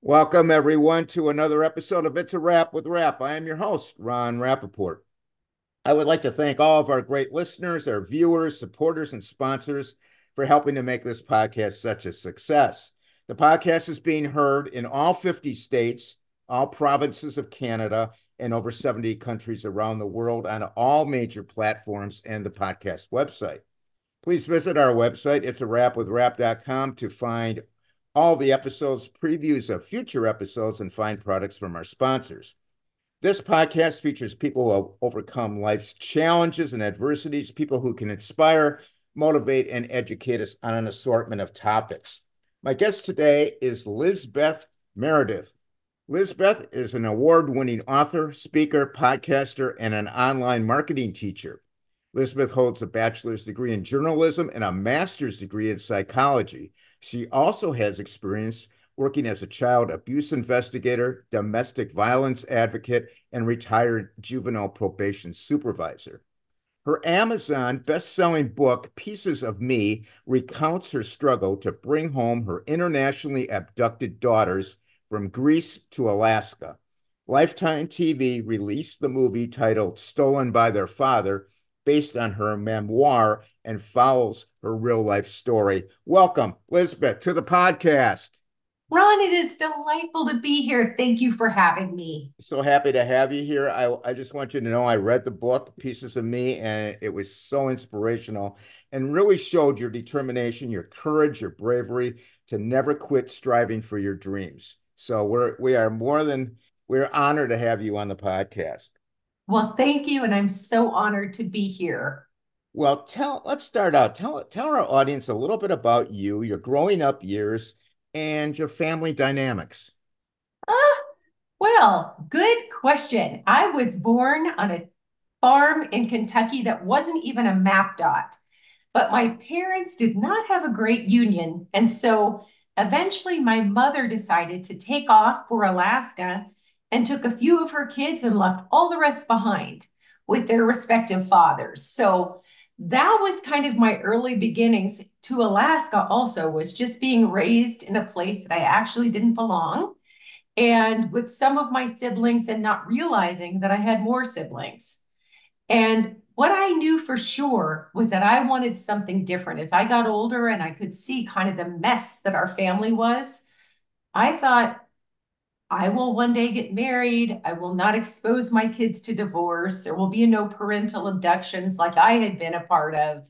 Welcome, everyone, to another episode of It's a Wrap with Rap. I am your host, Ron Rappaport. I would like to thank all of our great listeners, our viewers, supporters, and sponsors for helping to make this podcast such a success. The podcast is being heard in all 50 states, all provinces of Canada, and over 70 countries around the world on all major platforms and the podcast website. Please visit our website, itsawrapwithrap.com, to find all the episodes, previews of future episodes, and find products from our sponsors. This podcast features people who have overcome life's challenges and adversities, people who can inspire, motivate, and educate us on an assortment of topics. My guest today is Lizbeth Meredith. Lizbeth is an award-winning author, speaker, podcaster, and an online marketing teacher. Lizbeth holds a bachelor's degree in journalism and a master's degree in psychology. She also has experience working as a child abuse investigator, domestic violence advocate, and retired juvenile probation supervisor. Her Amazon best-selling book, Pieces of Me, recounts her struggle to bring home her internationally abducted daughters from Greece to Alaska. Lifetime TV released the movie titled Stolen by Their Father, based on her memoir, and follows her real-life story. Welcome, Lizbeth, to the podcast. Ron, it is delightful to be here. Thank you for having me. So happy to have you here. I just want you to know I read the book, Pieces of Me, and it was so inspirational and really showed your determination, your courage, your bravery to never quit striving for your dreams. So we're honored to have you on the podcast. Well, thank you, and I'm so honored to be here. Well, let's start out. Tell our audience a little bit about you, your growing up years, and your family dynamics. Ah, well, good question. I was born on a farm in Kentucky that wasn't even a map dot, but my parents did not have a great union. And so eventually my mother decided to take off for Alaska and took a few of her kids and left all the rest behind with their respective fathers. So that was kind of my early beginnings to Alaska, also, was just being raised in a place that I actually didn't belong, and with some of my siblings and not realizing that I had more siblings. And what I knew for sure was that I wanted something different. As I got older and I could see kind of the mess that our family was, I thought, I will one day get married. I will not expose my kids to divorce. There will be no parental abductions like I had been a part of.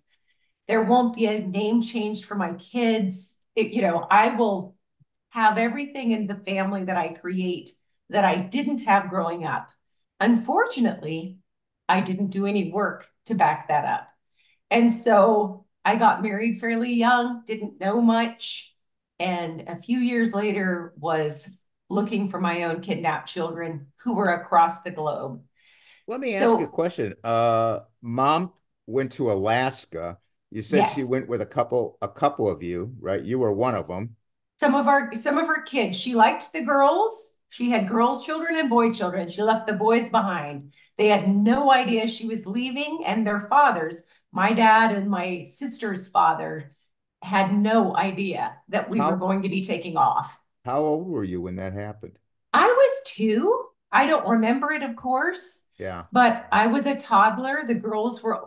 There won't be a name changed for my kids. I will have everything in the family that I create that I didn't have growing up. Unfortunately, I didn't do any work to back that up. And so I got married fairly young, didn't know much, and a few years later was looking for my own kidnapped children who were across the globe. Let me ask you a So, question. Mom went to Alaska. You said she yes, went with a couple of you, right? You were one of them. some of her kids, she liked the girls. She had girls children and boy children. She left the boys behind. They had no idea she was leaving, and their fathers, my dad and my sister's father, had no idea that we were How going to be taking off. how old were you when that happened? I was two. I don't remember it, of course, Yeah. but I was a toddler.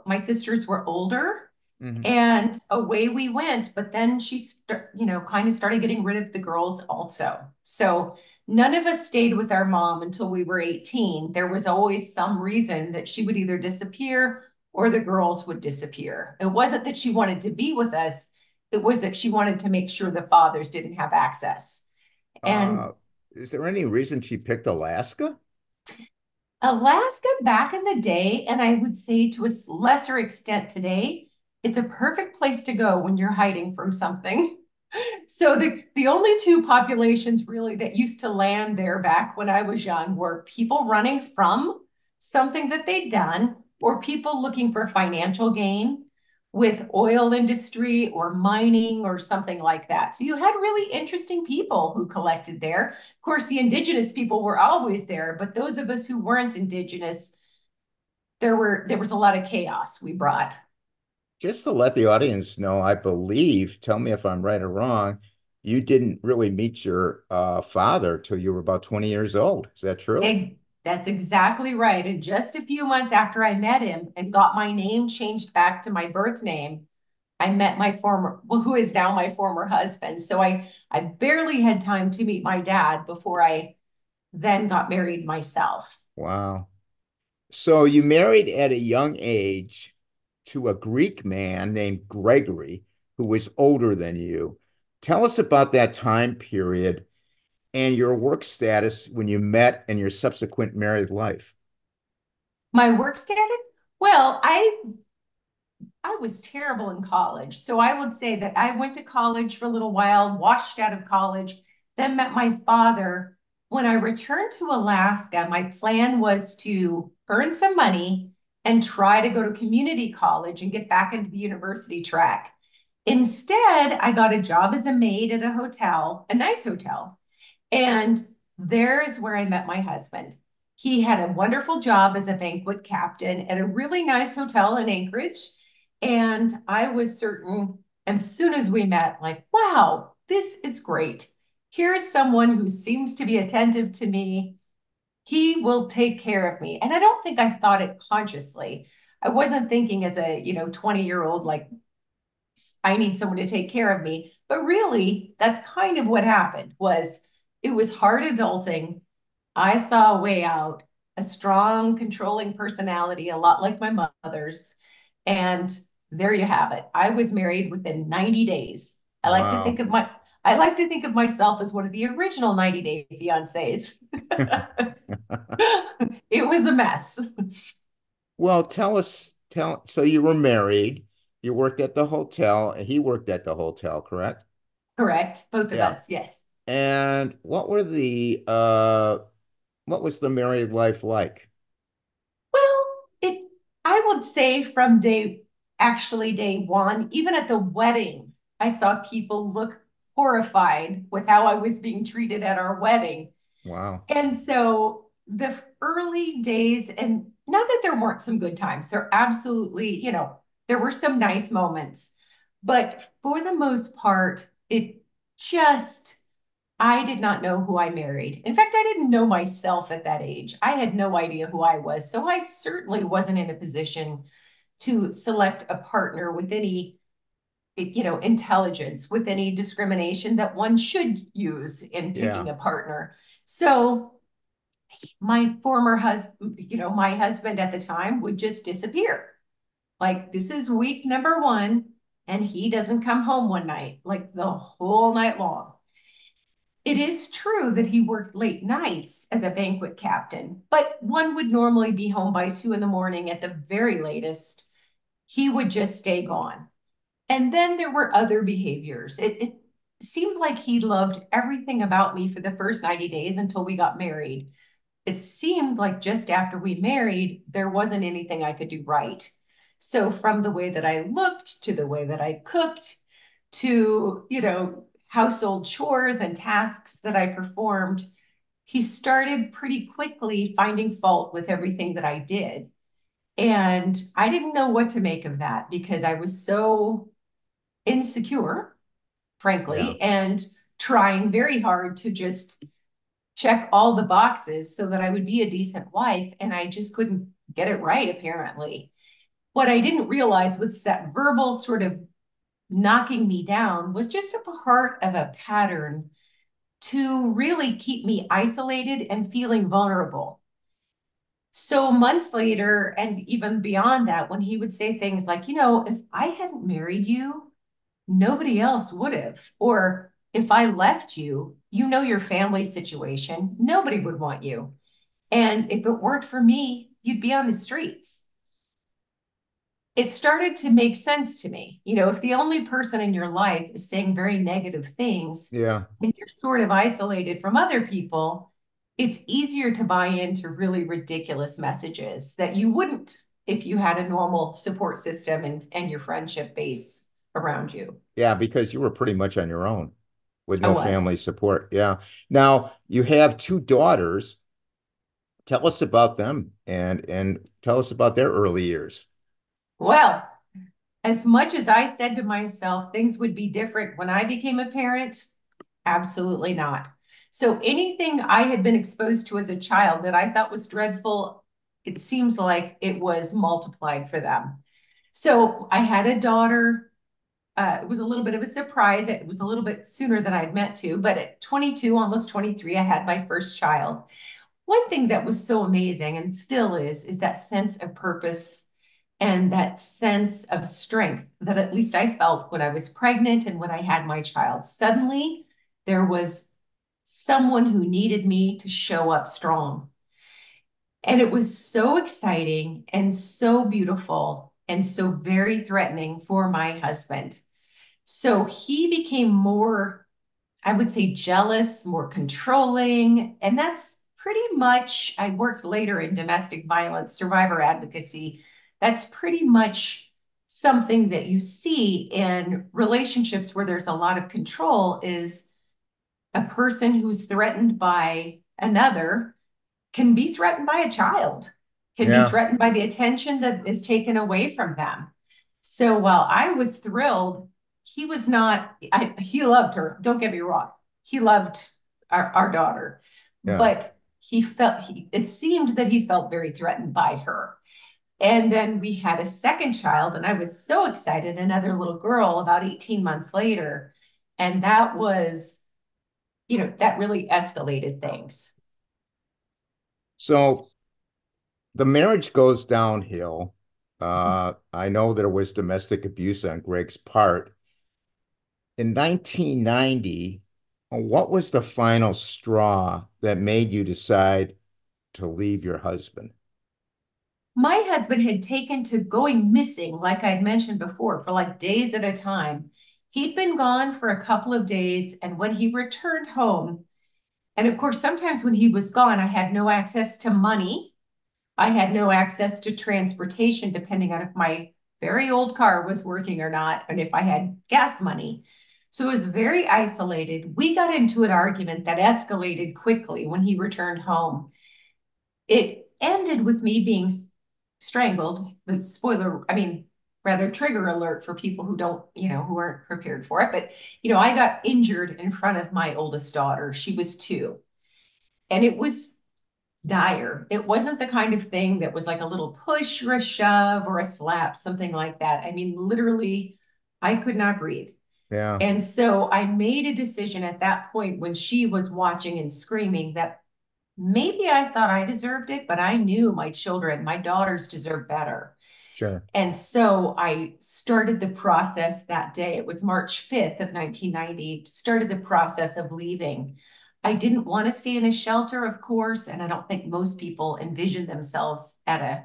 My sisters were older, Hmm. and away we went. But then kind of started getting rid of the girls also. So none of us stayed with our mom until we were 18. There was always some reason that she would either disappear or the girls would disappear. It wasn't that she wanted to be with us, it was that she wanted to make sure the fathers didn't have access. And Uh, is there any reason she picked Alaska? Alaska back in the day, and I would say to a lesser extent today, it's a perfect place to go when you're hiding from something. So the only two populations really that used to land there back when I was young were people running from something that they'd done, or people looking for financial gain with oil industry or mining or something like that. So you had really interesting people who collected there. Of course, the indigenous people were always there, but those of us who weren't indigenous, there was a lot of chaos we brought. Just to let the audience know, I believe, tell me if I'm right or wrong, you didn't really meet your father till you were about 20 years old. Is that true? That's exactly right. And just a few months after I met him and got my name changed back to my birth name, I met my former, well, who is now my former husband. So I barely had time to meet my dad before I then got married myself. Wow. So you married at a young age to a Greek man named Gregory, who was older than you. Tell us about that time period and your work status when you met and your subsequent married life. My work status? Well, I was terrible in college. So I would say that I went to college for a little while, washed out of college, then met my father. When I returned to Alaska, my plan was to earn some money and try to go to community college and get back into the university track. Instead, I got a job as a maid at a hotel, a nice hotel. And there's where I met my husband. He had a wonderful job as a banquet captain at a really nice hotel in Anchorage. And I was certain as soon as we met, like, wow, this is great. Here's someone who seems to be attentive to me. He will take care of me. And I don't think I thought it consciously. I wasn't thinking as a, 20-year-old, like, I need someone to take care of me. But really, that's kind of what happened was it was hard adulting. I saw a way out, a strong, controlling personality, a lot like my mother's. And there you have it. I was married within 90 days. Wow. I like to think of myself as one of the original 90-day fiancés. It was a mess. Well, so you were married, you worked at the hotel, and he worked at the hotel, correct? Correct. Both of Yeah. us. Yes. And what was the married life like? Well, it I would say from day one, even at the wedding, I saw people look horrified with how I was being treated at our wedding. Wow. And so the early days, and not that there weren't some good times, there absolutely, there were some nice moments, but for the most part, it just I did not know who I married. In fact, I didn't know myself at that age. I had no idea who I was. So I certainly wasn't in a position to select a partner with any, intelligence, with any discrimination that one should use in Yeah. picking a partner. So my husband at the time would just disappear. Like, this is week number one, and he doesn't come home one night, like the whole night long. It is true that he worked late nights as a banquet captain, but one would normally be home by 2 in the morning at the very latest. He would just stay gone. And then there were other behaviors. It seemed like he loved everything about me for the first 90 days until we got married. It seemed like just after we married, there wasn't anything I could do right. So from the way that I looked to the way that I cooked to, household chores and tasks that I performed, he started pretty quickly finding fault with everything that I did. And I didn't know what to make of that because I was so insecure, Yeah. frankly, and trying very hard to just check all the boxes so that I would be a decent wife. And I just couldn't get it right, apparently. What I didn't realize was that verbal sort of knocking me down was just a part of a pattern to really keep me isolated and feeling vulnerable. So months later, and even beyond that, when he would say things like, if I hadn't married you, nobody else would have. Or if I left you, your family situation, nobody would want you. And if it weren't for me, you'd be on the streets. It started to make sense to me. If the only person in your life is saying very negative things Yeah. and you're sort of isolated from other people, it's easier to buy into really ridiculous messages that you wouldn't if you had a normal support system and your friendship base around you. Yeah, because you were pretty much on your own with I no was. family support. Yeah. Now you have two daughters. Tell us about them and tell us about their early years. Well, as much as I said to myself things would be different when I became a parent, Absolutely not. So anything I had been exposed to as a child that I thought was dreadful, it seems like it was multiplied for them. So I had a daughter. It was a little bit of a surprise. It was a little bit sooner than I'd meant to, but at 22, almost 23, I had my first child. One thing that was so amazing and still is that sense of purpose and that sense of strength that at least I felt when I was pregnant and when I had my child. Suddenly, there was someone who needed me to show up strong. And it was so exciting and so beautiful and so very threatening for my husband. So he became more, I would say, jealous, more controlling. And that's pretty much, I worked later in domestic violence survivor advocacy. That's pretty much something that you see in relationships where there's a lot of control is a person who's threatened by another can be threatened by a child, can be Yeah, threatened by the attention that is taken away from them. So while I was thrilled, he was not, he loved her. Don't get me wrong. He loved our daughter, yeah. but it seemed that he felt very threatened by her. And then we had a second child, and I was so excited, another little girl about 18 months later. And that was, that really escalated things. So the marriage goes downhill. I know there was domestic abuse on Greg's part. In 1990, what was the final straw that made you decide to leave your husband? My husband had taken to going missing, like I'd mentioned before, for like days at a time. He'd been gone for a couple of days, and when he returned home, and of course, sometimes when he was gone, I had no access to money. I had no access to transportation, depending on if my very old car was working or not, and if I had gas money. So it was very isolated. We got into an argument that escalated quickly when he returned home. It ended with me being strangled. But spoiler, I mean, rather trigger alert for people who don't, who aren't prepared for it. But, I got injured in front of my oldest daughter. She was 2. And it was dire. It wasn't the kind of thing that was like a little push or a shove or a slap, something like that. I mean, literally, I could not breathe. Yeah, And so I made a decision at that point when she was watching and screaming that maybe I thought I deserved it, but I knew my children, my daughters deserve better. sure. And so I started the process that day. It was March 5th of 1990, started the process of leaving. I didn't want to stay in a shelter, of course, and I don't think most people envision themselves at a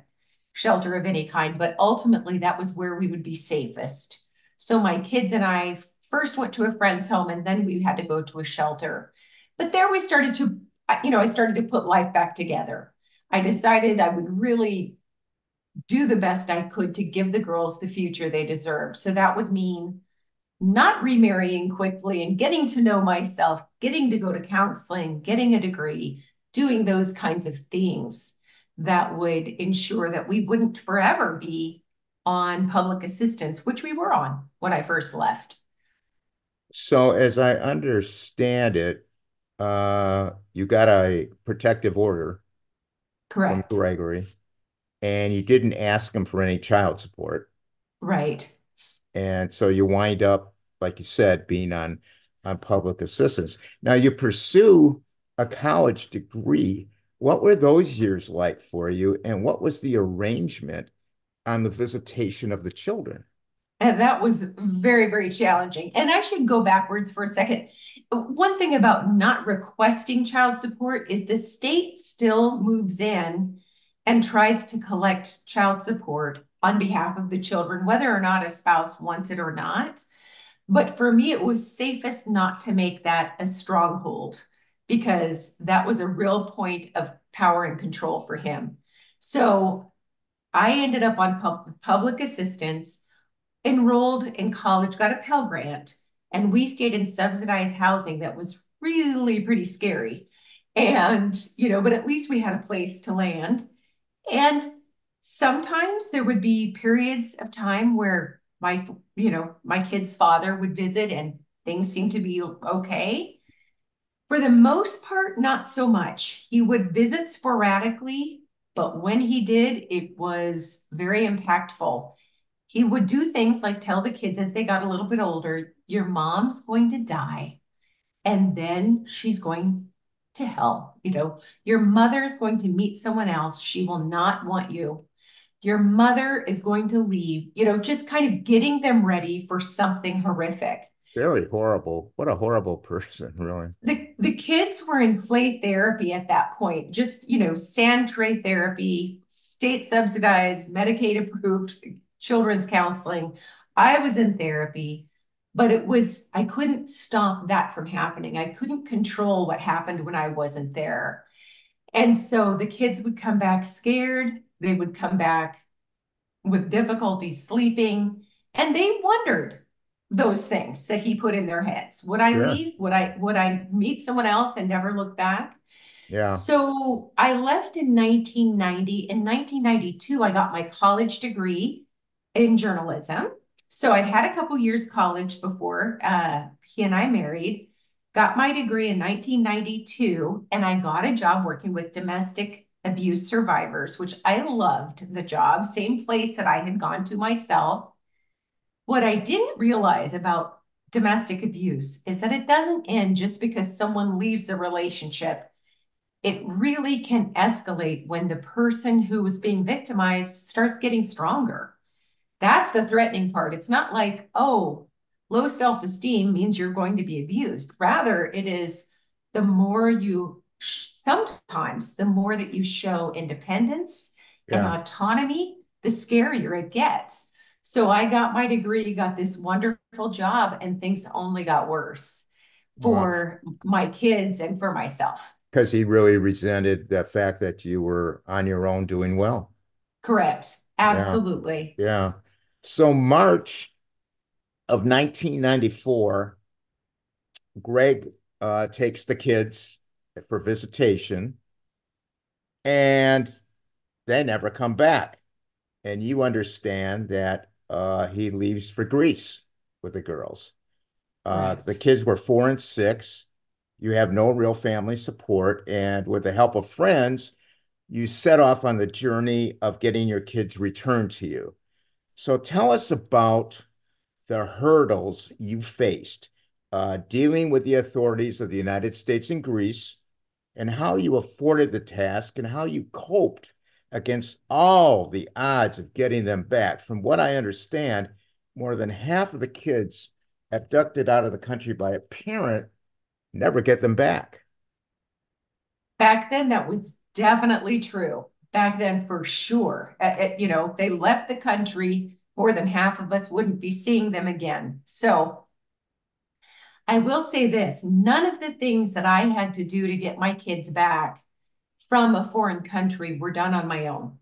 shelter of any kind, but ultimately that was where we would be safest. So my kids and I first went to a friend's home and then we had to go to a shelter. But there we started to, I started to put life back together. I decided I would really do the best I could to give the girls the future they deserve. So that would mean not remarrying quickly and getting to know myself, getting to go to counseling, getting a degree, doing those kinds of things that would ensure that we wouldn't forever be on public assistance, which we were on when I first left. So, as I understand it, you got a protective order from Correct. Gregory, and you didn't ask him for any child support. Right. And so you wind up, like you said, being on public assistance. Now you pursue a college degree. What were those years like for you? And what was the arrangement on the visitation of the children? And that was very, very challenging. And I should go backwards for a second. One thing about not requesting child support is the state still moves in and tries to collect child support on behalf of the children, whether or not a spouse wants it or not. But for me, it was safest not to make that a stronghold because that was a real point of power and control for him. So I ended up on public assistance, enrolled in college, got a Pell Grant, and we stayed in subsidized housing that was really pretty scary. And, but at least we had a place to land. And sometimes there would be periods of time where my kid's father would visit and things seemed to be okay. For the most part, not so much. He would visit sporadically, but when he did, it was very impactful. He would do things like tell the kids as they got a little bit older, your mom's going to die, and then she's going to hell. Your mother's going to meet someone else. She will not want you. Your mother is going to leave, just kind of getting them ready for something horrific. Very horrible. What a horrible person, really. The kids were in play therapy at that point, just, sand tray therapy, state subsidized, Medicaid approved children's counseling. I was in therapy, but I couldn't stop that from happening. I couldn't control what happened when I wasn't there. And so the kids would come back scared. They would come back with difficulty sleeping, and they wondered those things that he put in their heads. Would I Sure. leave? Would I meet someone else and never look back? Yeah. So I left in 1990. In 1992, I got my college degree in journalism. So I'd had a couple years college before he and I married, got my degree in 1992, and I got a job working with domestic abuse survivors, which I loved the job, same place that I had gone to myself. What I didn't realize about domestic abuse is that it doesn't end just because someone leaves a relationship. It really can escalate when the person who is being victimized starts getting stronger. That's the threatening part. It's not like, oh, low self-esteem means you're going to be abused. Rather, it is the more sometimes the more that you show independence and Yeah. autonomy, the scarier it gets. So I got my degree, got this wonderful job, and things only got worse Well, for my kids and for myself. because he really resented the fact that you were on your own doing well. Correct. Yeah. Absolutely. Yeah. So March of 1994, Greg takes the kids for visitation and they never come back. And you understand that he leaves for Greece with the girls. The Correct. kids were 4 and 6. You have no real family support. And with the help of friends, you set off on the journey of getting your kids returned to you. So tell us about the hurdles you faced dealing with the authorities of the United States and Greece, and how you afforded the task and how you coped against all the odds of getting them back. From what I understand, more than half of the kids abducted out of the country by a parent never get them back. Back then, that was definitely true. Back then, for sure. They left the country. More than half of us wouldn't be seeing them again. So I will say this, none of the things that I had to do to get my kids back from a foreign country were done on my own.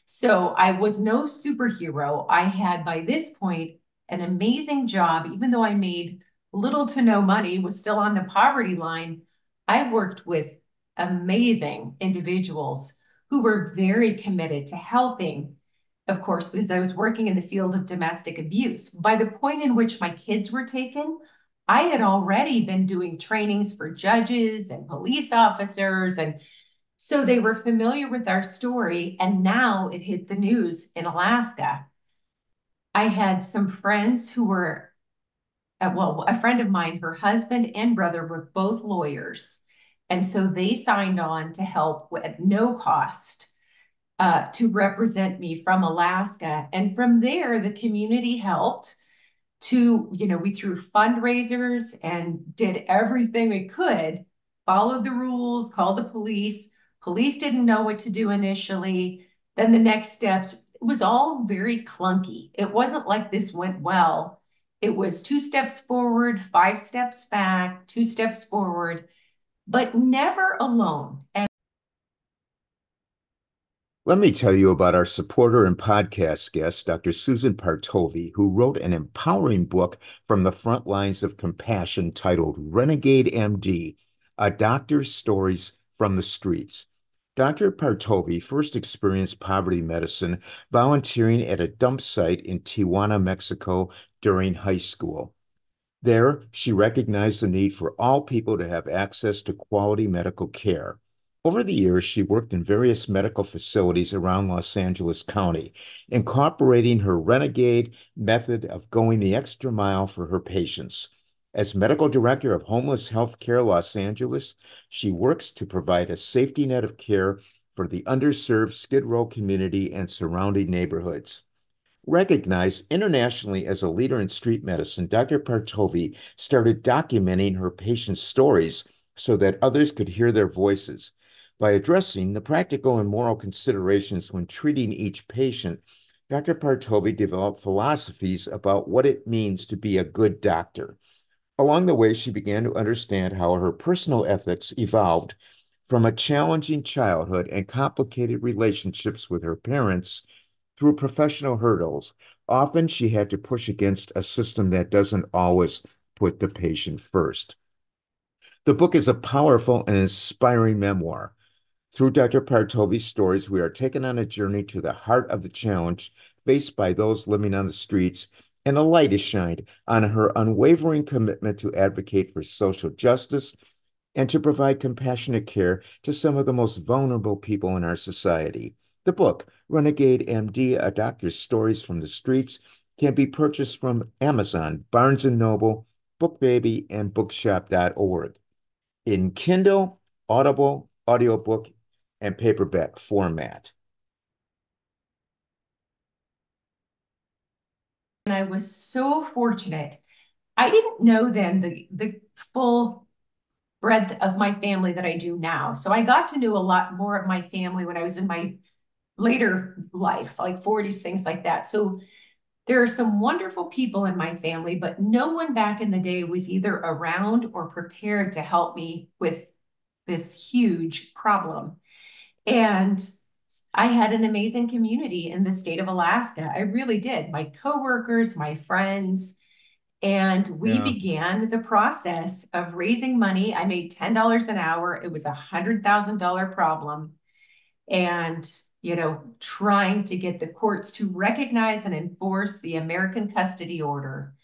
So I was no superhero. I had, by this point, an amazing job. Even though I made little to no money, was still on the poverty line, I worked with amazing individuals who were very committed to helping, of course, because I was working in the field of domestic abuse. By the point in which my kids were taken, I had already been doing trainings for judges and police officers, and so they were familiar with our story, and now it hit the news in Alaska. I had some friends who were, well, a friend of mine, her husband and brother were both lawyers. And so they signed on to help at no cost to represent me from Alaska. And from there, the community helped we threw fundraisers and did everything we could, followed the rules, called the police. Police didn't know what to do initially. Then the next steps, it was all very clunky. It wasn't like this went well. It was 2 steps forward, 5 steps back, 2 steps forward, but never alone. And Let me tell you about our supporter and podcast guest, Dr. Susan Partovi, who wrote an empowering book from the front lines of compassion titled Renegade MD, A Doctor's Stories from the Streets. Dr. Partovi first experienced poverty medicine volunteering at a dump site in Tijuana, Mexico during high school. There, she recognized the need for all people to have access to quality medical care. Over the years, she worked in various medical facilities around Los Angeles County, incorporating her Renegade method of going the extra mile for her patients. As medical director of Homeless Healthcare Los Angeles, she works to provide a safety net of care for the underserved Skid Row community and surrounding neighborhoods. Recognized internationally as a leader in street medicine, Dr. Partovi started documenting her patients' stories so that others could hear their voices. By addressing the practical and moral considerations when treating each patient, Dr. Partovi developed philosophies about what it means to be a good doctor. Along the way, she began to understand how her personal ethics evolved from a challenging childhood and complicated relationships with her parents through professional hurdles. Often she had to push against a system that doesn't always put the patient first. The book is a powerful and inspiring memoir. Through Dr. Partovi's stories, we are taken on a journey to the heart of the challenge faced by those living on the streets, and a light is shined on her unwavering commitment to advocate for social justice and to provide compassionate care to some of the most vulnerable people in our society. The book, Renegade MD, A Doctor's Stories from the Streets, can be purchased from Amazon, Barnes& Noble, BookBaby, and Bookshop.org in Kindle, Audible, audiobook, and paperback format. And I was so fortunate. I didn't know then the full breadth of my family that I do now. So I got to know a lot more of my family when I was in my later life, like 40s, things like that. So there are some wonderful people in my family, but no one back in the day was either around or prepared to help me with this huge problem. And I had an amazing community in the state of Alaska. I really did. My coworkers, my friends, and we Yeah, began the process of raising money. I made $10 an hour. It was $100,000 problem. And, trying to get the courts to recognize and enforce the American custody order.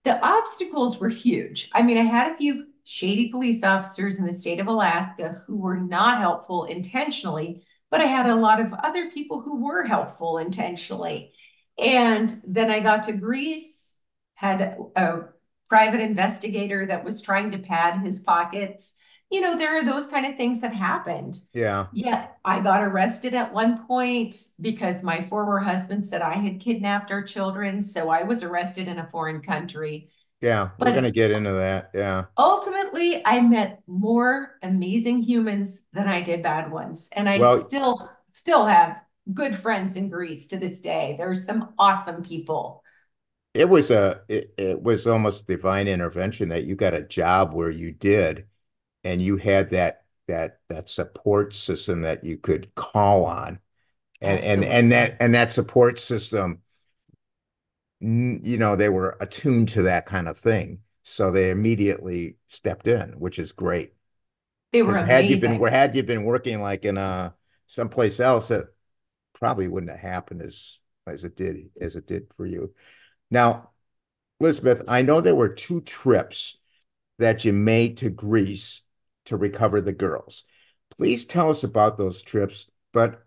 The obstacles were huge. I mean, I had a few shady police officers in the state of Alaska who were not helpful intentionally, but I had a lot of other people who were helpful intentionally. And then I got to Greece, had a private investigator that was trying to pad his pockets. There are those kind of things that happened. yeah, Yeah, I got arrested at one point because my former husband said I had kidnapped our children. So I was arrested in a foreign country. yeah. We're going to But get into that. Yeah. ultimately, I met more amazing humans than I did bad ones. And I Well, still have good friends in Greece to this day. There's some awesome people. it was almost divine intervention that you got a job where you did, and you had that support system that you could call on, Absolutely. and that support system, they were attuned to that kind of thing, so they immediately stepped in, which is great. They were Because amazing. had you been working like in someplace else, it probably wouldn't have happened as it did for you. Now, Elizabeth, I know there were two trips that you made to Greece to recover the girls. Please tell us about those trips, but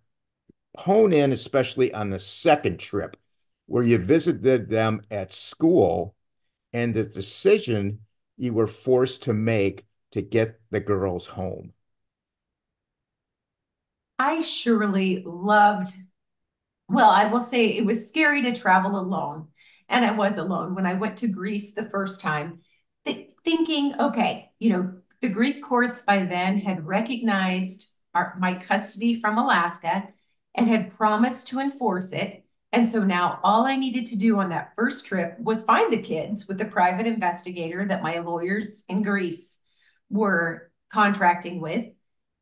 hone in especially on the second trip where you visited them at school and the decision you were forced to make to get the girls home. I surely loved. Well, I will say it was scary to travel alone. And I was alone when I went to Greece the first time, thinking, okay, the Greek courts by then had recognized my custody from Alaska and had promised to enforce it. And so now all I needed to do on that first trip was find the kids with the private investigator that my lawyers in Greece were contracting with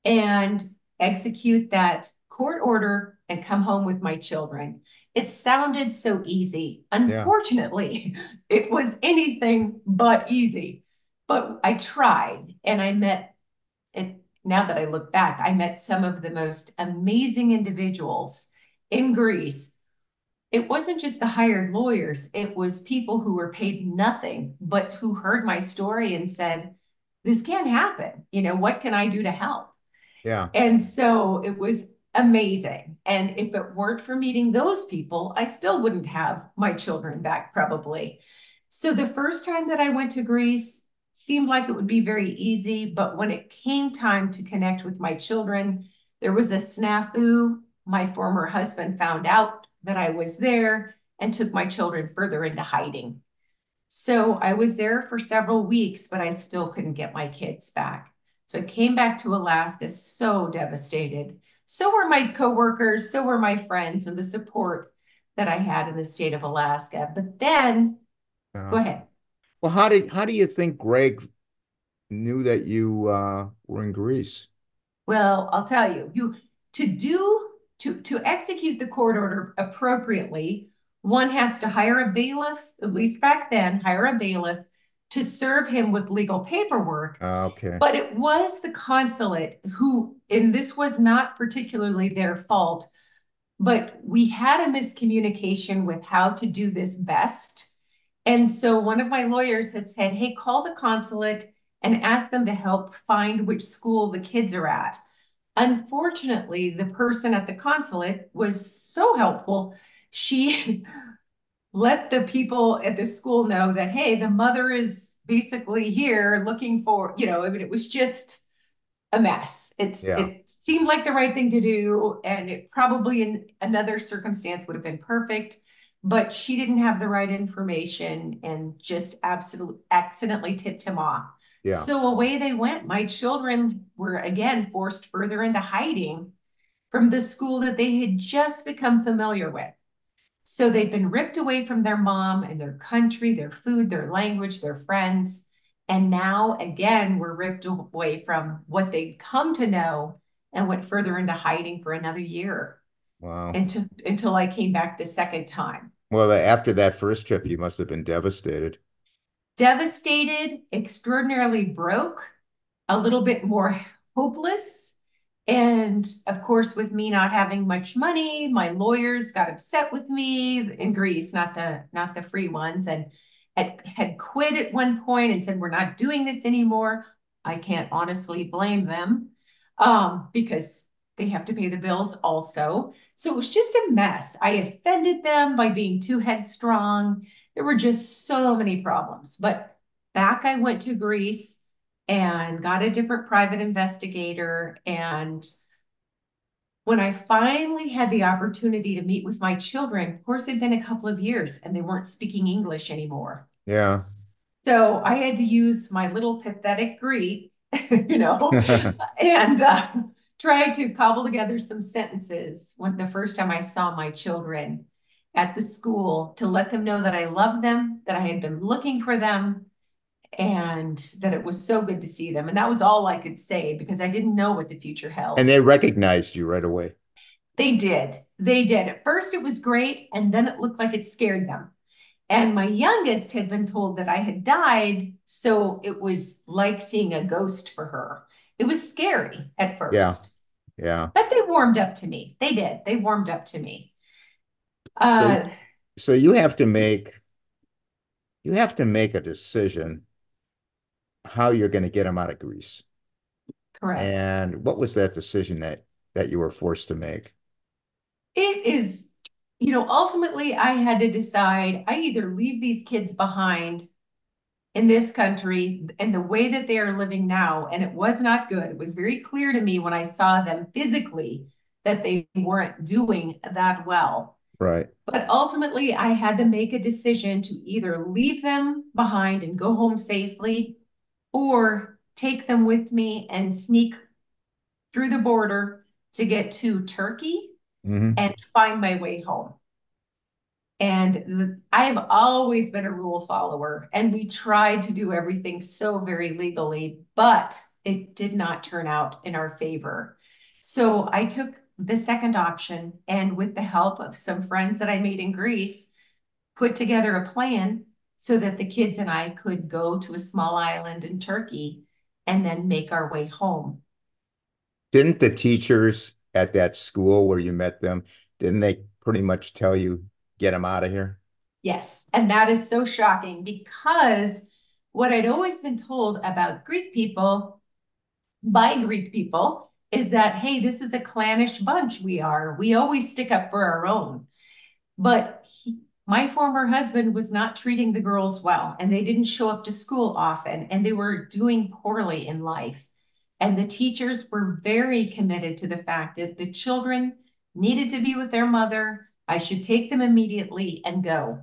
and execute that court order and come home with my children. It sounded so easy. Yeah, Unfortunately, it was anything but easy. But I tried and I met it. Now that I look back, I met some of the most amazing individuals in Greece it wasn't just the hired lawyers, it was people who were paid nothing, but who heard my story and said, this can't happen. What can I do to help? Yeah. And so it was amazing. And if it weren't for meeting those people, I still wouldn't have my children back, probably. So the first time that I went to Greece seemed like it would be very easy. But when it came time to connect with my children, there was a snafu. My former husband found out that I was there and took my children further into hiding. So I was there for several weeks, but I still couldn't get my kids back. So I came back to Alaska so devastated. So were my coworkers, so were my friends, and the support that I had in the state of Alaska. But then, go Uh, ahead. well, how do you think Greg knew that you were in Greece? Well, I'll tell you, to do to execute the court order appropriately, one has to hire a bailiff, at least back then, hire a bailiff to serve him with legal paperwork. Okay. But it was the consulate who, and this was not particularly their fault, but we had a miscommunication with how to do this best. And so one of my lawyers had said, hey, call the consulate and ask them to help find which school the kids are at. Unfortunately, the person at the consulate was so helpful. She let the people at the school know that, hey, the mother is basically here looking for, I mean, it was just a mess. Yeah. It seemed like the right thing to do, and it probably in another circumstance would have been perfect, but she didn't have the right information and just absolutely accidentally tipped him off. Yeah. So away they went. My children were again forced further into hiding from the school that they had just become familiar with. So they'd been ripped away from their mom and their country, their food, their language, their friends. And now again, we're ripped away from what they'd come to know and went further into hiding for another year Wow. until I came back the second time. Well, after that first trip, you must have been devastated. Devastated, extraordinarily broke, a little bit more hopeless. And of course, with me not having much money, my lawyers got upset with me in Greece, not the free ones, and had quit at one point and said, we're not doing this anymore. I can't honestly blame them because they have to pay the bills also. So it was just a mess. I offended them by being too headstrong. There were just so many problems. But back I went to Greece and got a different private investigator. And when I finally had the opportunity to meet with my children, of course, it'd been a couple of years and they weren't speaking English anymore. Yeah. So I had to use my little pathetic Greek, you know, and try to cobble together some sentences when the first time I saw my children at the school to let them know that I loved them, that I had been looking for them, and that it was so good to see them. And that was all I could say because I didn't know what the future And held. they recognized you right away. They did. They did. At first, it was great, and then it looked like it scared them. And my youngest had been told that I had died, so it was like seeing a ghost for her. It was scary at Yeah. first, Yeah. but they warmed up to me. They did. They warmed up to me. So Uh, so you have to make a decision how you're going to get them out of Greece. Correct. And what was that decision that you were forced to make? It is, ultimately, I had to decide I either leave these kids behind in this country and the way that they are living now, and it was not good. It was very clear to me when I saw them physically that they weren't doing that well. Right. But ultimately, I had to make a decision to either leave them behind and go home safely or take them with me and sneak through the border to get to Turkey Hmm. and find my way home. And I've always been a rule follower, and we tried to do everything so very legally, but it did not turn out in our favor. So I took the second option, and with the help of some friends that I made in Greece, put together a plan so that the kids and I could go to a small island in Turkey and then make our way home. Didn't the teachers at that school where you met them, didn't they pretty much tell you? get them out of here? Yes. And that is so shocking because what I'd always been told about Greek people by Greek people is that, hey, this is a clannish bunch we are. We always stick up for our own. But my former husband was not treating the girls well, and they didn't show up to school often, and they were doing poorly in life. And the teachers were very committed to the fact that the children needed to be with their mother. I should take them immediately and go.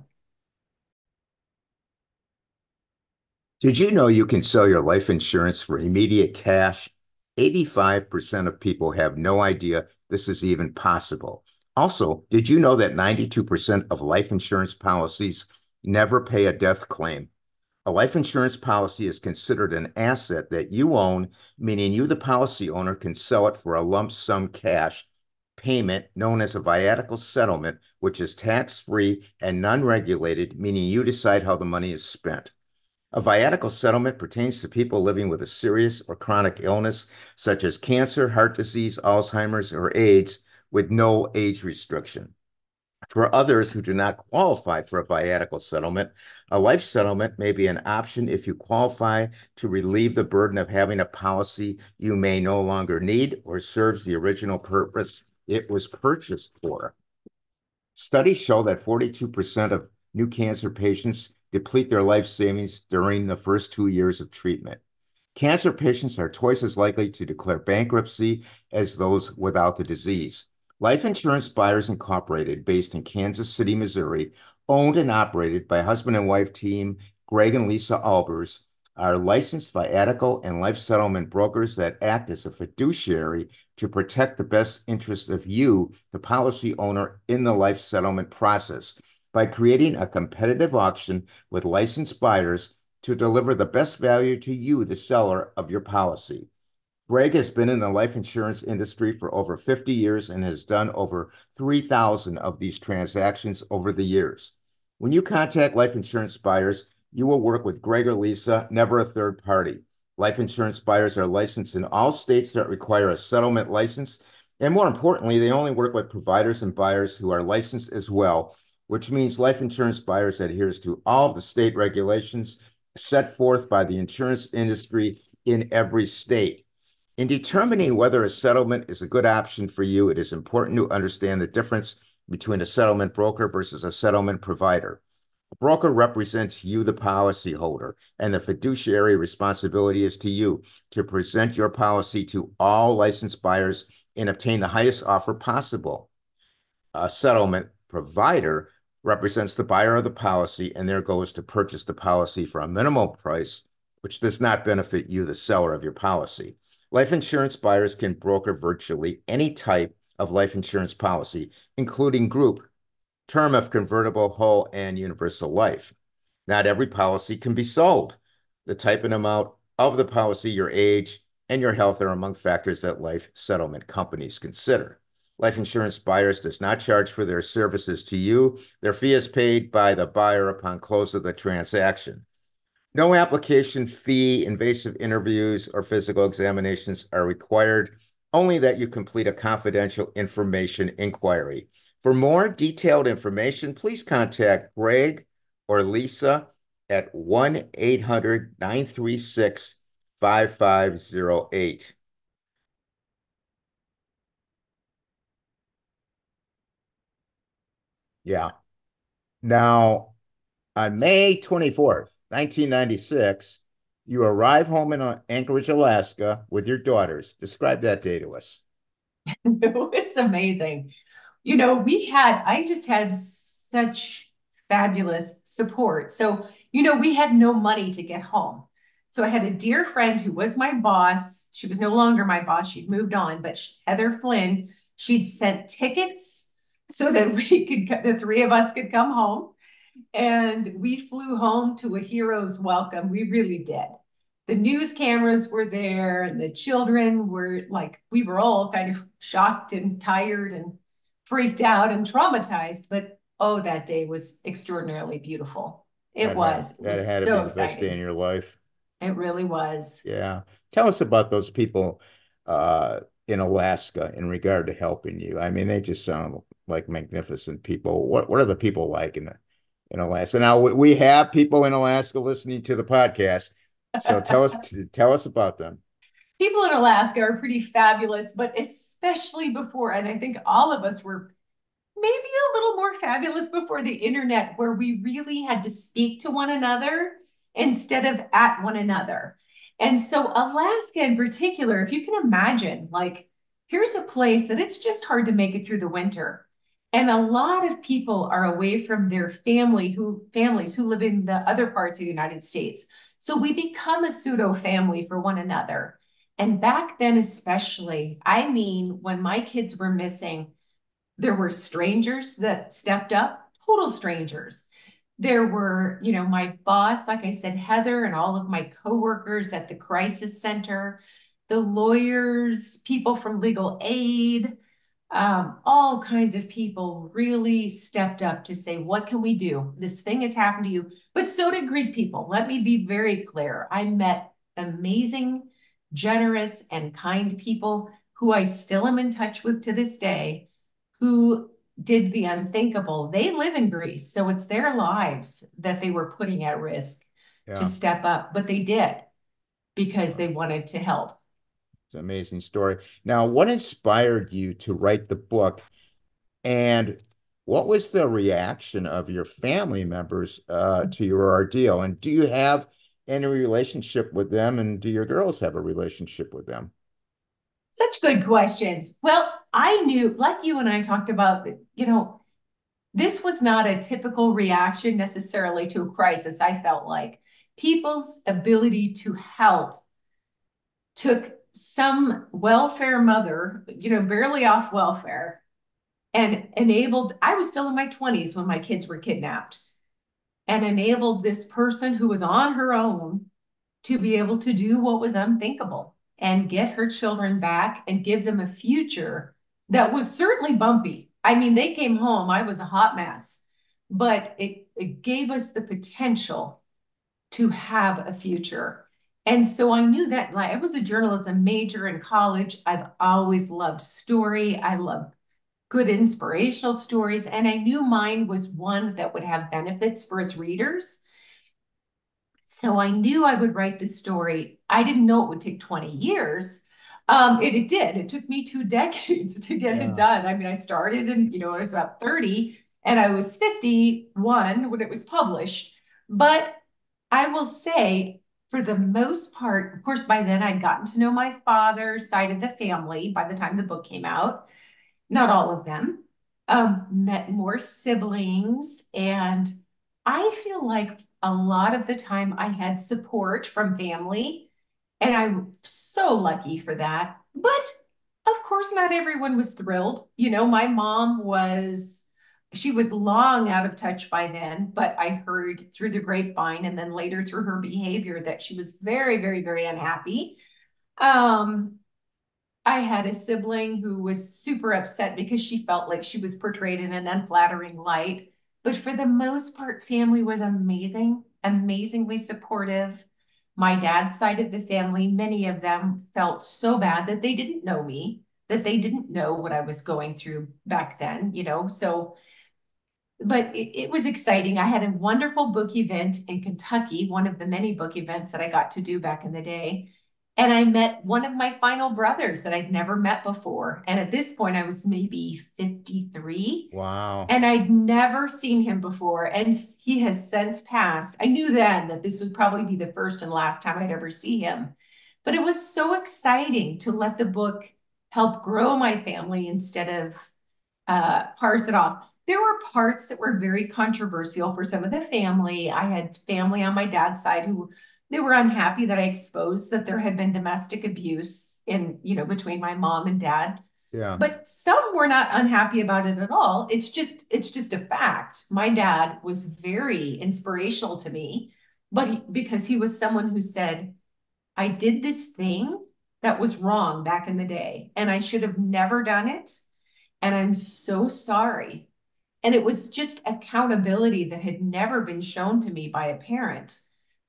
Did you know you can sell your life insurance for immediate cash? 85% of people have no idea this is even possible. Also, did you know that 92% of life insurance policies never pay a death claim? A life insurance policy is considered an asset that you own, meaning you, the policy owner, can sell it for a lump sum cash payment known as a viatical settlement, which is tax-free and non-regulated, meaning you decide how the money is spent. A viatical settlement pertains to people living with a serious or chronic illness, such as cancer, heart disease, Alzheimer's, or AIDS, with no age restriction. For others who do not qualify for a viatical settlement, a life settlement may be an option if you qualify to relieve the burden of having a policy you may no longer need or serves the original purpose it was purchased for. Studies show that 42% of new cancer patients deplete their life savings during the first 2 years of treatment. Cancer patients are twice as likely to declare bankruptcy as those without the disease. Life Insurance Buyers Incorporated, based in Kansas City, Missouri, owned and operated by husband and wife team Greg and Lisa Albers, are licensed viatical and life settlement brokers that act as a fiduciary to protect the best interests of you, the policy owner, in the life settlement process by creating a competitive auction with licensed buyers to deliver the best value to you, the seller of your policy. Greg has been in the life insurance industry for over 50 years and has done over 3,000 of these transactions over the years. When you contact life insurance buyers, you will work with Greg or Lisa, never a third party. Life insurance buyers are licensed in all states that require a settlement license. And more importantly, they only work with providers and buyers who are licensed as well, which means life insurance buyers adheres to all of the state regulations set forth by the insurance industry in every state. In determining whether a settlement is a good option for you, it is important to understand the difference between a settlement broker versus a settlement provider. A broker represents you, the policyholder, and the fiduciary responsibility is to you to present your policy to all licensed buyers and obtain the highest offer possible. A settlement provider represents the buyer of the policy, and their goal is to purchase the policy for a minimal price, which does not benefit you, the seller of your policy. Life insurance buyers can broker virtually any type of life insurance policy, including group, term of convertible, whole, and universal life. Not every policy can be sold. The type and amount of the policy, your age, and your health are among factors that life settlement companies consider. Life insurance buyers does not charge for their services to you. Their fee is paid by the buyer upon close of the transaction. No application fee, invasive interviews, or physical examinations are required, only that you complete a confidential information inquiry. For more detailed information, please contact Greg or Lisa at 1-800-936-5508. Yeah. Now, on May 24th, 1996, you arrive home in Anchorage, Alaska with your daughters. Describe that day to us. It was amazing. I just had such fabulous support. So, we had no money to get home. So I had a dear friend who was my boss. She was no longer my boss. She'd moved on, but Heather Flynn, she'd sent tickets so that the three of us could come home. And we flew home to a hero's welcome. We really did. The news cameras were there, and the children were like, we were all kind of shocked and tired and freaked out and traumatized. But oh, that day was extraordinarily beautiful. It That had was. It that was had to be so the best day in exciting. your life. It really was. Yeah. Tell us about those people in Alaska in regard to helping you. I mean, they just sound like magnificent people. What are the people like in Alaska? Now we have people in Alaska listening to the podcast, so tell us about them. People in Alaska are pretty fabulous, but especially before, and I think all of us were maybe a little more fabulous before the internet, where we really had to speak to one another instead of at one another. And so, Alaska in particular, if you can imagine, like, here's a place that it's just hard to make it through the winter. And a lot of people are away from their families who live in the other parts of the United States. So we become a pseudo family for one another. And back then, especially, I mean, when my kids were missing, there were strangers that stepped up, total strangers. There were, my boss, like I said, Heather, and all of my coworkers at the crisis center, the lawyers, people from legal aid, all kinds of people really stepped up to say, what can we do? This thing has happened to you. But so did Greek people. Let me be very clear. I met amazing, generous, and kind people who I still am in touch with to this day, who did the unthinkable. They live in Greece, so it's their lives that they were putting at risk to Yeah, step up, but they did because they wanted to help. it's an amazing story. Now, what inspired you to write the book, and what was the reaction of your family members to your ordeal? And do you have any relationship with them? And do your girls have a relationship with them? Such good questions. Well, I knew, like you and I talked about, this was not a typical reaction necessarily to a crisis. I felt like people's ability to help took some welfare mother, barely off welfare, and enabled, I was still in my 20s when my kids were kidnapped, and enabled this person who was on her own to be able to do what was unthinkable and get her children back and give them a future that was certainly bumpy. I mean, they came home, I was a hot mess, but it gave us the potential to have a future. And so I knew that, like, I was a journalism major in college. I've always loved story. I love good inspirational stories. And I knew mine was one that would have benefits for its readers. So I knew I would write the story. I didn't know it would take 20 years. It did. It took me 2 decades to get it Yeah. I mean, I started and, I was about 30 and I was 51 when it was published. But I will say, for the most part, of course, by then I'd gotten to know my father's side of the family by the time the book came out. Not all of them. Met more siblings. And I feel like a lot of the time I had support from family. And I'm so lucky for that. But of course, not everyone was thrilled. My mom she was long out of touch by then, but I heard through the grapevine and then later through her behavior that she was very, very, very unhappy. Um, I had a sibling who was super upset because she felt like she was portrayed in an unflattering light. But for the most part, family was amazing, amazingly supportive. My dad's side of the family, many of them felt so bad that they didn't know me, that they didn't know what I was going through back then, So, but it was exciting. I had a wonderful book event in Kentucky, one of the many book events that I got to do back in the day. And I met one of my final brothers that I'd never met before. And at this point, I was maybe 53 Wow. and I'd never seen him before. And he has since passed. I knew then that this would probably be the first and last time I'd ever see him. But it was so exciting to let the book help grow my family instead of parse it off. There were parts that were very controversial for some of the family. I had family on my dad's side who they were unhappy that I exposed that there had been domestic abuse between my mom and dad. Yeah. But some were not unhappy about it at all. It's just a fact. My dad was very inspirational to me, but because he was someone who said, I did this thing that was wrong back in the day, and I should have never done it. And I'm so sorry. And it was just accountability that had never been shown to me by a parent.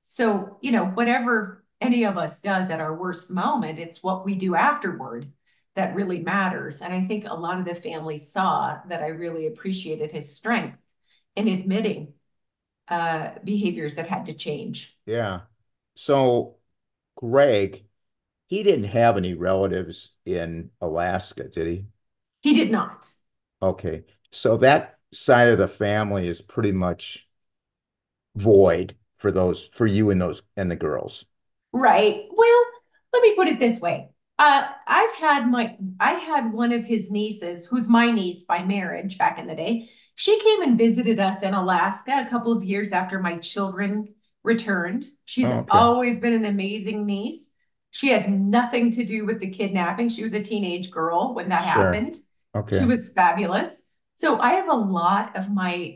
So, whatever any of us does at our worst moment, it's what we do afterward that really matters. And I think a lot of the families saw that I really appreciated his strength in admitting behaviors that had to change. Yeah. So Greg, he didn't have any relatives in Alaska, did he? He did not. Okay. So that side of the family is pretty much void for you and the girls. Right. Well, let me put it this way. I had one of his nieces, who's my niece by marriage back in the day. She came and visited us in Alaska a couple of years after my children returned. She's Oh, okay. always been an amazing niece. She had nothing to do with the kidnapping. She was a teenage girl when that Sure. happened. She Okay. was fabulous. So I have a lot of my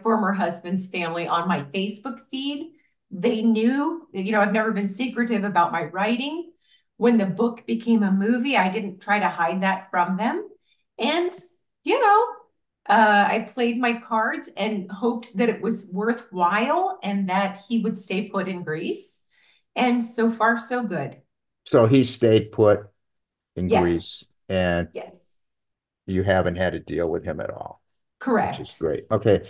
former husband's family on my Facebook feed. They knew, I've never been secretive about my writing. When the book became a movie, I didn't try to hide that from them. And, you know, I played my cards and hoped that it was worthwhile and that he would stay put in Greece. And so far, so good. So he stayed put in Yes, Greece and yes, you haven't had to deal with him at all, which is correct. great. Okay.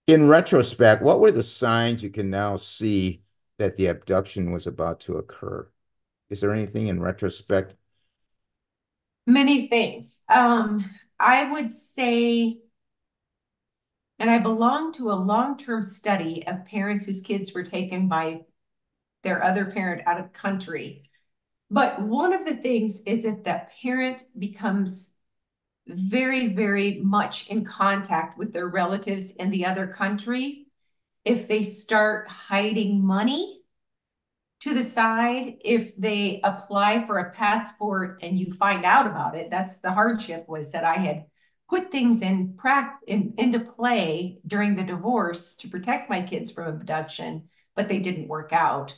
In retrospect, what were the signs you can now see that the abduction was about to occur? Is there anything in retrospect? Many things. I would say, and I belong to a long-term study of parents whose kids were taken by their other parent out of country. But one of the things is if that parent becomes very, very much in contact with their relatives in the other country, if they start hiding money to the side, if they apply for a passport and you find out about it, that's the hardship, was that I had put things into play during the divorce to protect my kids from abduction, but they didn't work out.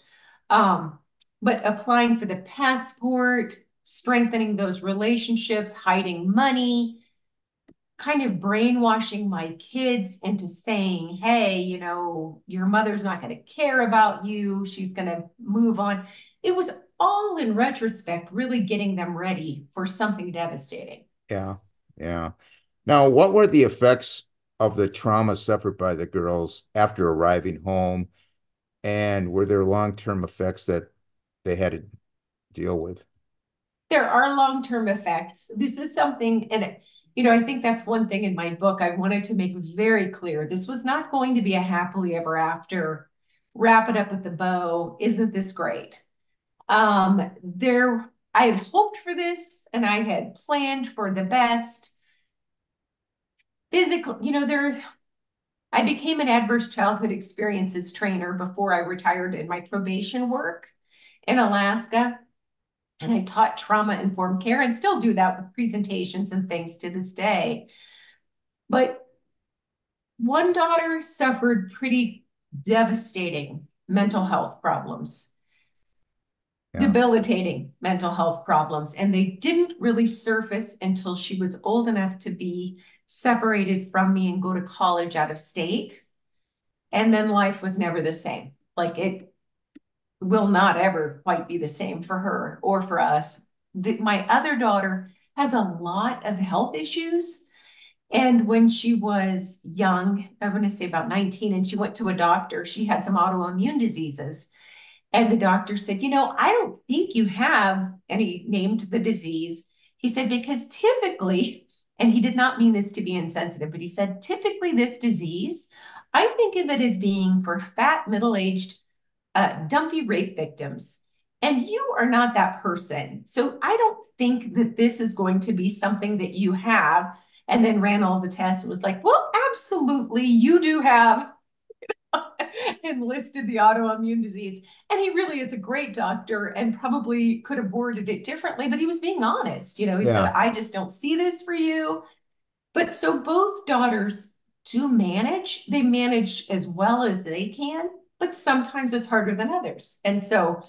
Um, but applying for the passport, strengthening those relationships, hiding money, kind of brainwashing my kids into saying, hey, your mother's not going to care about you. She's going to move on. It was all in retrospect, really getting them ready for something devastating. Yeah. Yeah. Now, what were the effects of the trauma suffered by the girls after arriving home? And were there long-term effects that they had to deal with? There are long-term effects. This is something, and I think that's one thing in my book I wanted to make very clear. This was not going to be a happily ever after, wrap it up with the bow. Isn't this great? I had hoped for this and I had planned for the best. Physically, I became an adverse childhood experiences trainer before I retired in my probation work in Alaska. And I taught trauma informed care and still do that with presentations and things to this day. But one daughter suffered pretty devastating mental health problems, Yeah. debilitating mental health problems. And they didn't really surface until she was old enough to be separated from me and go to college out of state. And then life was never the same. Like it will not ever quite be the same for her or for us. My other daughter has a lot of health issues. And when she was young, I'm going to say about 19, and she went to a doctor, she had some autoimmune diseases. And the doctor said, I don't think you have, and he named the disease. He said, because typically, and he did not mean this to be insensitive, but he said, typically this disease, I think of it as being for fat, middle-aged, dumpy rape victims. And you are not that person. So I don't think that this is going to be something that you have. And then ran all the tests and was like, well, absolutely, you do have and listed the autoimmune disease. And he really is a great doctor and probably could have worded it differently, but he was being honest. He said, Yeah. I just don't see this for you. But so both daughters do manage, they manage as well as they can, but sometimes it's harder than others. And so,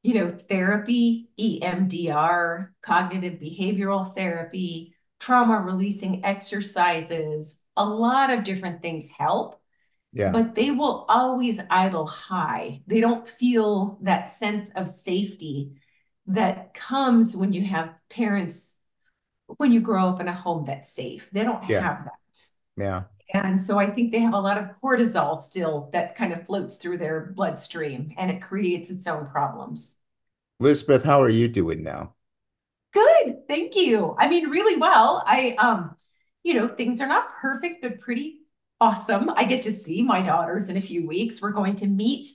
therapy, EMDR, cognitive behavioral therapy, trauma releasing exercises, a lot of different things help, Yeah. but they will always idle high. They don't feel that sense of safety that comes when you have parents, when you grow up in a home that's safe. They don't Yeah. have that. Yeah. And so I think they have a lot of cortisol still that kind of floats through their bloodstream and it creates its own problems. Lizbeth, how are you doing now? Good, thank you. I mean, really well. Things are not perfect, but pretty awesome. I get to see my daughters in a few weeks. We're going to meet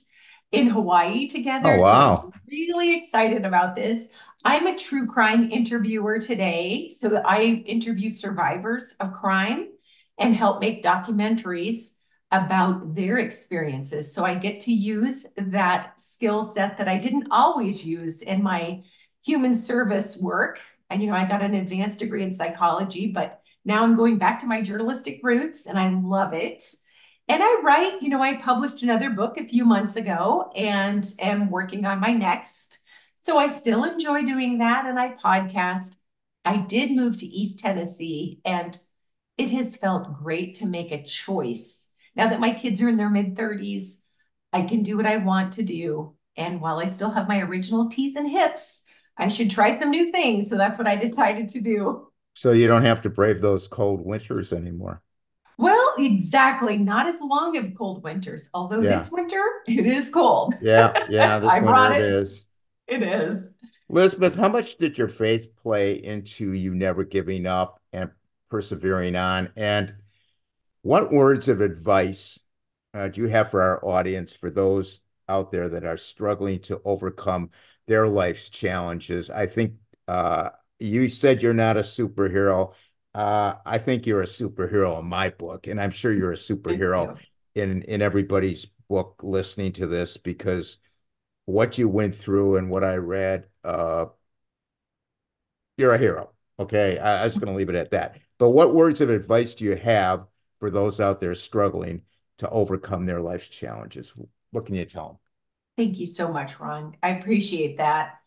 in Hawaii Oh, together, so I'm wow. really excited about this. I'm a true crime interviewer today, so that I interview survivors of crime and help make documentaries about their experiences. So I get to use that skill set that I didn't always use in my human service work. And, I got an advanced degree in psychology, but now I'm going back to my journalistic roots and I love it. And I write, I published another book a few months ago and am working on my next. So I still enjoy doing that and I podcast. I did move to East Tennessee and it has felt great to make a choice. Now that my kids are in their mid 30s, I can do what I want to do. And while I still have my original teeth and hips, I should try some new things. So that's what I decided to do. So you don't have to brave those cold winters anymore. Well, exactly. Not as long of cold winters, although Yeah. this winter it is cold. Yeah. Yeah. This I winter brought it it. is. It is. Elizabeth, how much did your faith play into you never giving up and persevering on? And what words of advice do you have for our audience, for those out there that are struggling to overcome their life's challenges? I think you said you're not a superhero. I think you're a superhero in my book, and I'm sure you're a Thank superhero you. in everybody's book listening to this, because what you went through and what I read, you're a hero. Okay. I was going to leave it at that. But what words of advice do you have for those out there struggling to overcome their life's challenges? What can you tell them? Thank you so much, Ron. I appreciate that.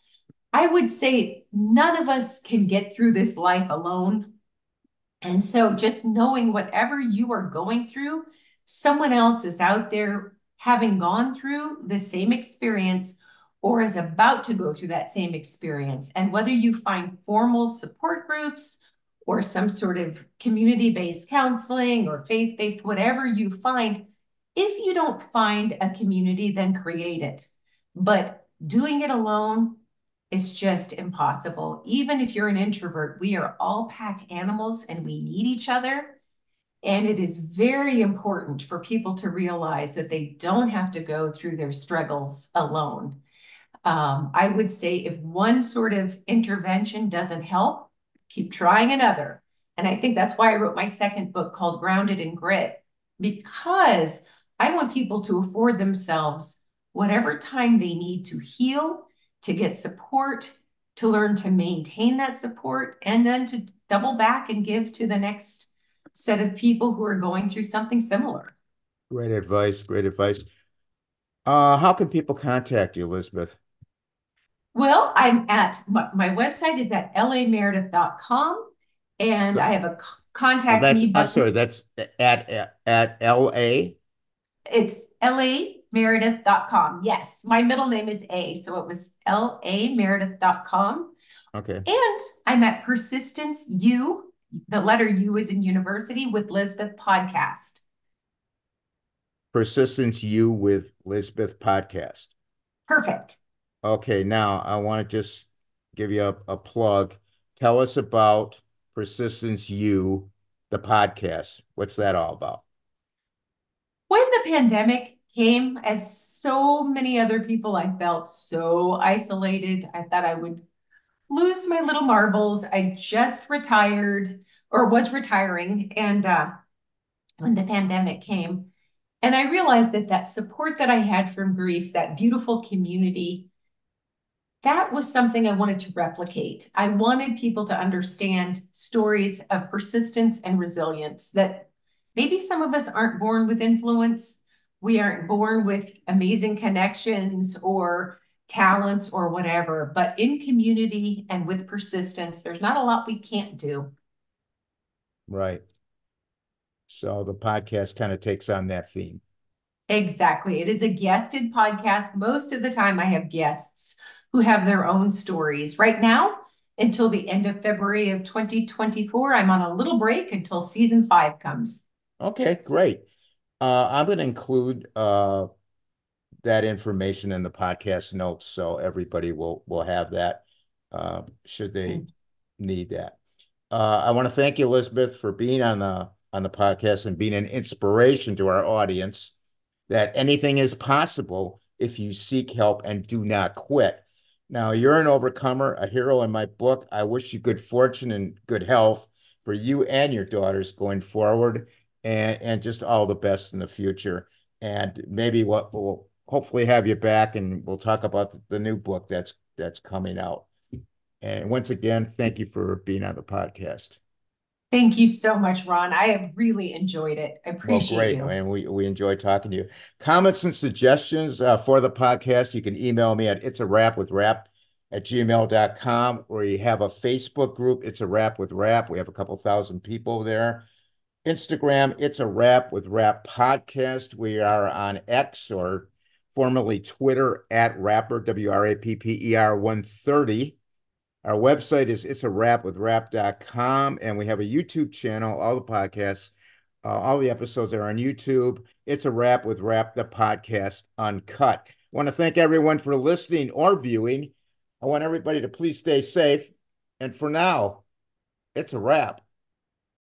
I would say none of us can get through this life alone. And so just knowing whatever you are going through, someone else is out there having gone through the same experience or is about to go through that same experience. And whether you find formal support groups or some sort of community-based counseling or faith-based, whatever you find, if you don't find a community, then create it. But doing it alone, it's just impossible. Even if you're an introvert, we are all pack animals and we need each other. And it is very important for people to realize that they don't have to go through their struggles alone. I would say if one sort of intervention doesn't help, keep trying another. And I think that's why I wrote my second book called Grounded in Grit, because I want people to afford themselves whatever time they need to heal, to get support, to learn to maintain that support, and then to double back and give to the next set of people who are going through something similar. Great advice. Great advice. How can people contact you, Elizabeth? Well, I'm at my website is at lameredith.com and So I have a contact that's, me I'm sorry, button. that's at LA. It's lameredith.com. Yes, my middle name is A, so it was lameredith.com. Okay. And I'm at Persistence U, the letter U is in university with Lizbeth podcast. Persistence You with Lizbeth podcast. Perfect. Okay, now I want to just give you a plug. Tell us about Persistence You, the podcast. What's that all about? When the pandemic came, as so many other people, I felt so isolated. I thought I would lose my little marbles. I just retired or was retiring. And when the pandemic came, and I realized that that support that I had from Greece, that beautiful community, that was something I wanted to replicate. I wanted people to understand stories of persistence and resilience, that maybe some of us aren't born with influence. We aren't born with amazing connections or talents or whatever, but in community and with persistence, there's not a lot we can't do. Right. So the podcast kind of takes on that theme. Exactly. It is a guested podcast. Most of the time, I have guests who have their own stories. Right now, until the end of February of 2024, I'm on a little break until season 5 comes. Okay, great. I'm going to include that information in the podcast notes so everybody will have that should they need that. I want to thank you, Elizabeth, for being on the podcast and being an inspiration to our audience that anything is possible if you seek help and do not quit. Now, you're an overcomer, a hero in my book. I wish you good fortune and good health for you and your daughters going forward, and just all the best in the future. And maybe what we'll hopefully have you back and we'll talk about the new book that's coming out. And once again, thank you for being on the podcast. Thank you so much, Ron. I have really enjoyed it. I Well, appreciate great. you. And we enjoy talking to you. Comments and suggestions for the podcast, you can email me at it's a wrap with rap at gmail.com, or you have a Facebook group, It's a Wrap with Rap. We have a couple thousand people there. Instagram, It's a Wrap with Rap podcast. We are on X, or formerly Twitter, at Rapper, WRAPPER 130. Our website is it's a wrap with rap.com, and we have a YouTube channel. All the podcasts, all the episodes are on YouTube. It's a wrap with Rap, the podcast uncut. I want to thank everyone for listening or viewing. I want everybody to please stay safe. And for now, it's a wrap.